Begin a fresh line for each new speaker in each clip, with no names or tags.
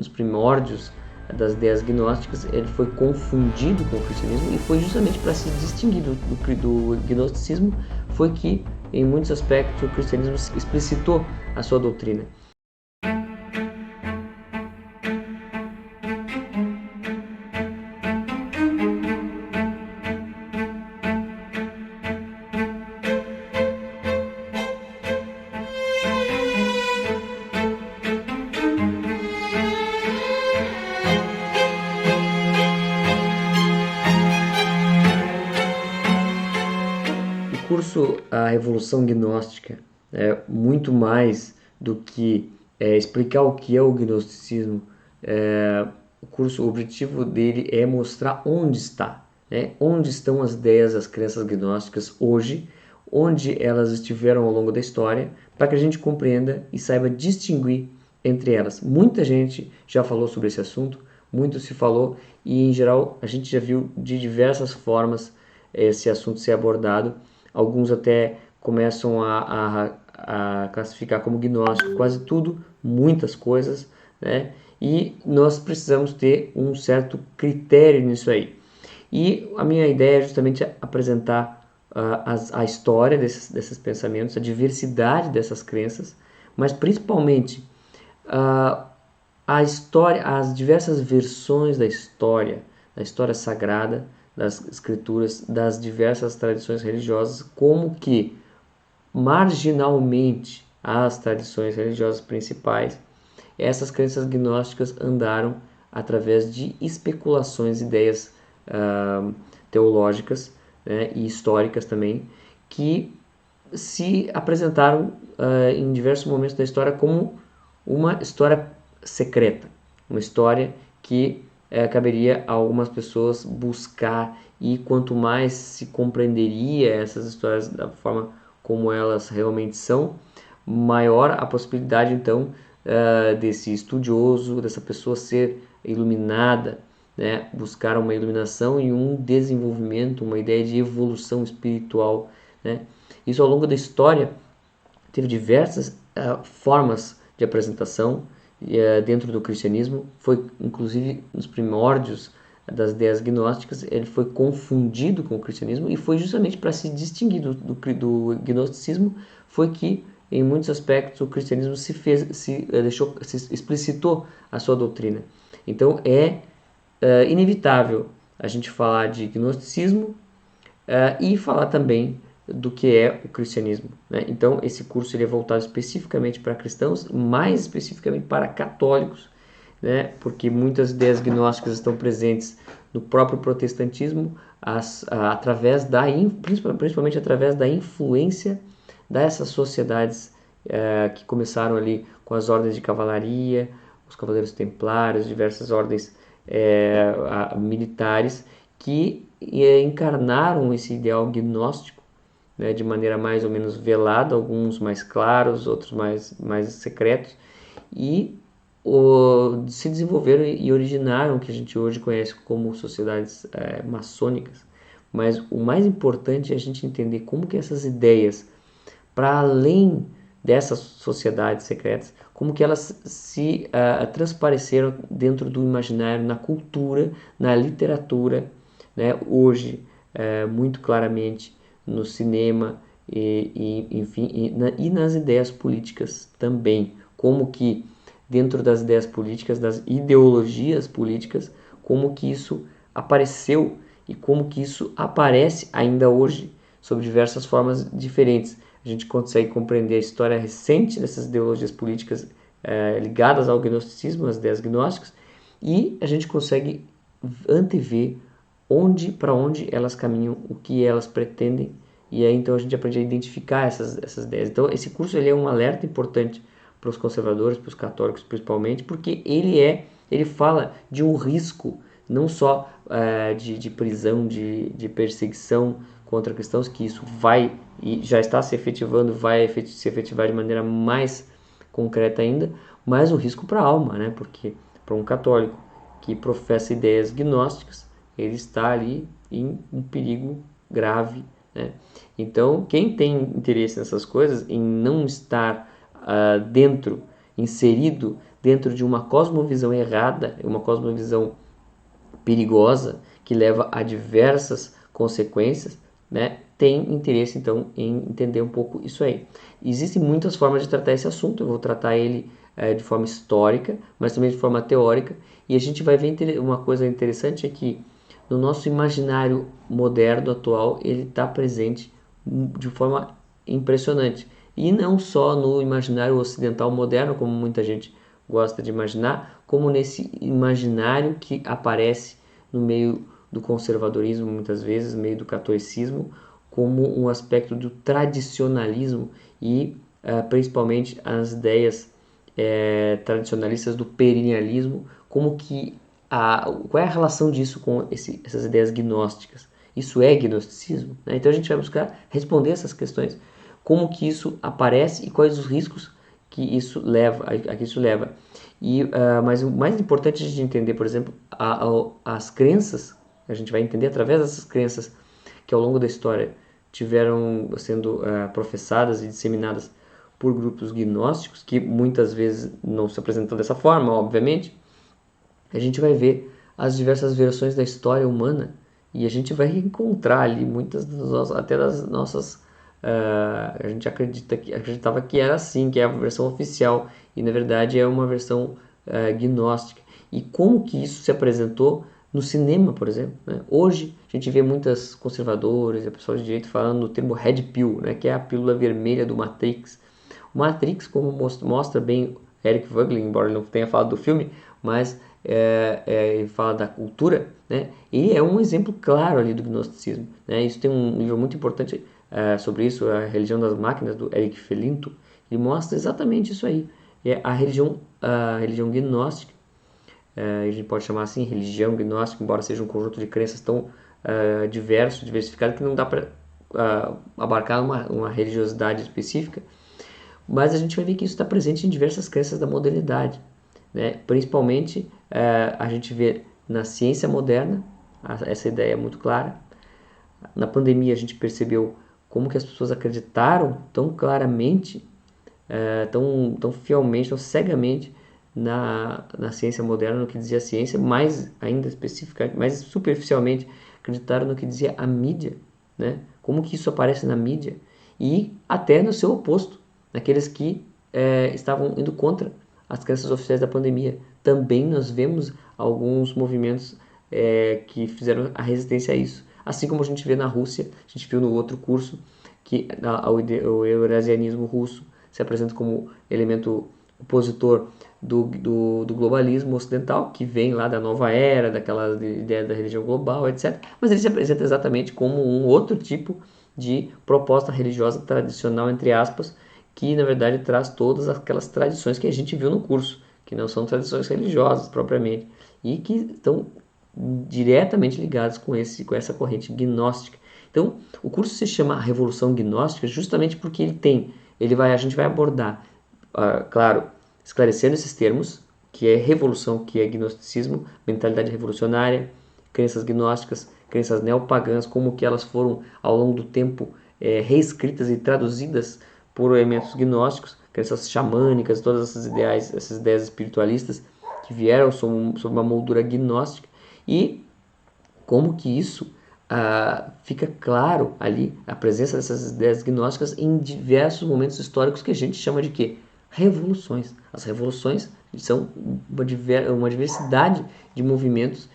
nos primórdios das ideias gnósticas, ele foi confundido com o cristianismo, e foi justamente para se distinguir do gnosticismo foi que, em muitos aspectos, o cristianismo explicitou a sua doutrina. O curso A Revolução Gnóstica é muito mais do que explicar o que é o gnosticismo. O objetivo dele é mostrar onde está, né? Onde estão as ideias, as crenças gnósticas hoje, onde elas estiveram ao longo da história, para que a gente compreenda e saiba distinguir entre elas. Muita gente já falou sobre esse assunto, muito se falou, e em geral a gente já viu de diversas formas esse assunto ser abordado. Alguns até começam a classificar como gnóstico quase tudo, muitas coisas, né? E nós precisamos ter um certo critério nisso aí. E a minha ideia é justamente apresentar a história desses pensamentos, a diversidade dessas crenças, mas principalmente a história, as diversas versões da história sagrada, das escrituras, das diversas tradições religiosas, como que marginalmente às tradições religiosas principais, essas crenças gnósticas andaram através de especulações, ideias teológicas, né, e históricas também, que se apresentaram em diversos momentos da história como uma história secreta, uma história que caberia a algumas pessoas buscar, e quanto mais se compreenderia essas histórias da forma como elas realmente são, maior a possibilidade então desse estudioso, dessa pessoa ser iluminada, né? Buscar uma iluminação e um desenvolvimento, uma ideia de evolução espiritual, né? Isso ao longo da história teve diversas formas de apresentação dentro do cristianismo. Foi inclusive nos primórdios das ideias gnósticas, ele foi confundido com o cristianismo, e foi justamente para se distinguir do gnosticismo foi que, em muitos aspectos, o cristianismo se explicitou a sua doutrina. Então é inevitável a gente falar de gnosticismo e falar também do que é o cristianismo, né? Então esse curso ele é voltado especificamente para cristãos, mais especificamente para católicos, né? Porque muitas ideias gnósticas estão presentes no próprio protestantismo, através principalmente através da influência dessas sociedades que começaram ali com as ordens de cavalaria, os cavaleiros templários, diversas ordens militares que encarnaram esse ideal gnóstico, né, de maneira mais ou menos velada, alguns mais claros, outros mais secretos, e se desenvolveram e originaram o que a gente hoje conhece como sociedades maçônicas. Mas o mais importante é a gente entender como que essas ideias, para além dessas sociedades secretas, como que elas se transpareceram dentro do imaginário, na cultura, na literatura, né? Hoje, muito claramente no cinema enfim, e nas ideias políticas também, como que dentro das ideias políticas, das ideologias políticas, como que isso apareceu e como que isso aparece ainda hoje sob diversas formas diferentes. A gente consegue compreender a história recente dessas ideologias políticas ligadas ao gnosticismo, às ideias gnósticas, e a gente consegue antever para onde elas caminham, o que elas pretendem, e aí então a gente aprende a identificar essas ideias. Então esse curso ele é um alerta importante para os conservadores, para os católicos principalmente, porque ele fala de um risco não só de prisão, de perseguição contra cristãos, que isso vai e já está se efetivando, vai se efetivar de maneira mais concreta ainda, mas o risco para a alma, né? Porque para um católico que professa ideias gnósticas, ele está ali em um perigo grave, né? Então, quem tem interesse nessas coisas, em não estar inserido dentro de uma cosmovisão errada, uma cosmovisão perigosa, que leva a diversas consequências, né, tem interesse então em entender um pouco isso aí. Existem muitas formas de tratar esse assunto, eu vou tratar ele de forma histórica, mas também de forma teórica, e a gente vai ver uma coisa interessante é que no nosso imaginário moderno atual ele está presente de forma impressionante, e não só no imaginário ocidental moderno, como muita gente gosta de imaginar, como nesse imaginário que aparece no meio do conservadorismo, muitas vezes, no meio do catolicismo, como um aspecto do tradicionalismo e principalmente as ideias tradicionalistas do perennialismo, qual é a relação disso com essas ideias gnósticas? Isso é gnosticismo? Né? Então a gente vai buscar responder essas questões, como que isso aparece e quais os riscos que isso leva, a que isso leva. Mas o mais importante de entender, por exemplo, as crenças, a gente vai entender através dessas crenças que ao longo da história tiveram sendo professadas e disseminadas por grupos gnósticos, que muitas vezes não se apresentam dessa forma, obviamente. A gente vai ver as diversas versões da história humana e a gente vai encontrar ali muitas até das nossas a gente acreditava que era assim, que é a versão oficial, e na verdade é uma versão gnóstica. E como que isso se apresentou no cinema, por exemplo, né? Hoje a gente vê muitas conservadores e pessoas de direito falando do termo Red Pill, né? Que é a pílula vermelha do Matrix. O Matrix, como mostra bem Eric Voegelin, embora ele não tenha falado do filme, mas ele fala da cultura, né? Ele é um exemplo claro ali do gnosticismo, né? Isso tem um livro muito importante sobre isso, a religião das máquinas, do Eric Felinto. Ele mostra exatamente isso aí. É a religião gnóstica, a gente pode chamar assim, religião gnóstica, embora seja um conjunto de crenças tão diversificado, que não dá para abarcar uma religiosidade específica, mas a gente vai ver que isso está presente em diversas crenças da modernidade, né? Principalmente a gente vê na ciência moderna, essa ideia é muito clara. Na pandemia a gente percebeu como que as pessoas acreditaram tão claramente, tão fielmente, tão cegamente na ciência moderna, no que dizia a ciência, mais ainda especificamente, mais superficialmente, acreditaram no que dizia a mídia, né? Como que isso aparece na mídia e até no seu oposto, naqueles que estavam indo contra as crenças oficiais da pandemia. Também nós vemos alguns movimentos que fizeram a resistência a isso. Assim como a gente vê na Rússia, a gente viu no outro curso que o eurasianismo russo se apresenta como elemento opositor do globalismo ocidental, que vem lá da nova era, daquela ideia da religião global, etc. Mas ele se apresenta exatamente como um outro tipo de proposta religiosa tradicional, entre aspas, que na verdade traz todas aquelas tradições que a gente viu no curso, que não são tradições religiosas propriamente, e que estão diretamente ligadas com essa corrente gnóstica. Então, o curso se chama Revolução Gnóstica justamente porque a gente vai abordar, claro, esclarecendo esses termos, que é revolução, que é gnosticismo, mentalidade revolucionária, crenças gnósticas, crenças neopagãs, como que elas foram ao longo do tempo reescritas e traduzidas por elementos gnósticos, crenças xamânicas, todas essas ideias espiritualistas que vieram sob uma moldura gnóstica, e como que isso fica claro ali, a presença dessas ideias gnósticas em diversos momentos históricos que a gente chama de quê? Revoluções. As revoluções são uma diversidade de momentos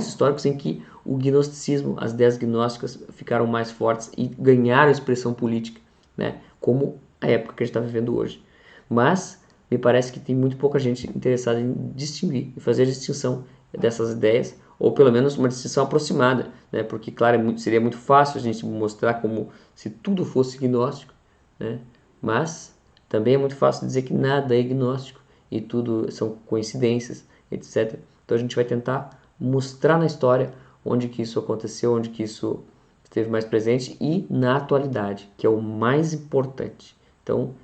históricos em que o gnosticismo, as ideias gnósticas ficaram mais fortes e ganharam expressão política, né? Como a época que a gente está vivendo hoje. Mas me parece que tem muito pouca gente interessada em distinguir e fazer a distinção dessas ideias, ou pelo menos uma distinção aproximada, né? Porque, claro, seria muito fácil a gente mostrar como se tudo fosse gnóstico, né? Mas também é muito fácil dizer que nada é gnóstico e tudo são coincidências, etc. Então a gente vai tentar mostrar na história onde que isso aconteceu, onde que isso esteve mais presente e na atualidade, que é o mais importante. Então,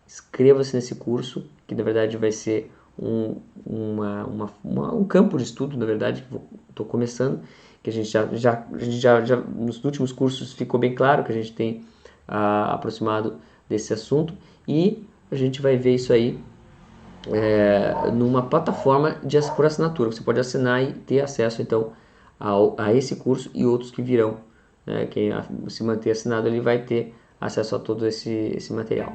inscreva-se nesse curso, que na verdade vai ser um campo de estudo, na verdade, que estou começando, que a gente já nos últimos cursos ficou bem claro que a gente tem aproximado desse assunto, e a gente vai ver isso aí numa plataforma por assinatura. Você pode assinar e ter acesso então a esse curso e outros que virão. Quem se manter assinado ele vai ter acesso a todo esse material.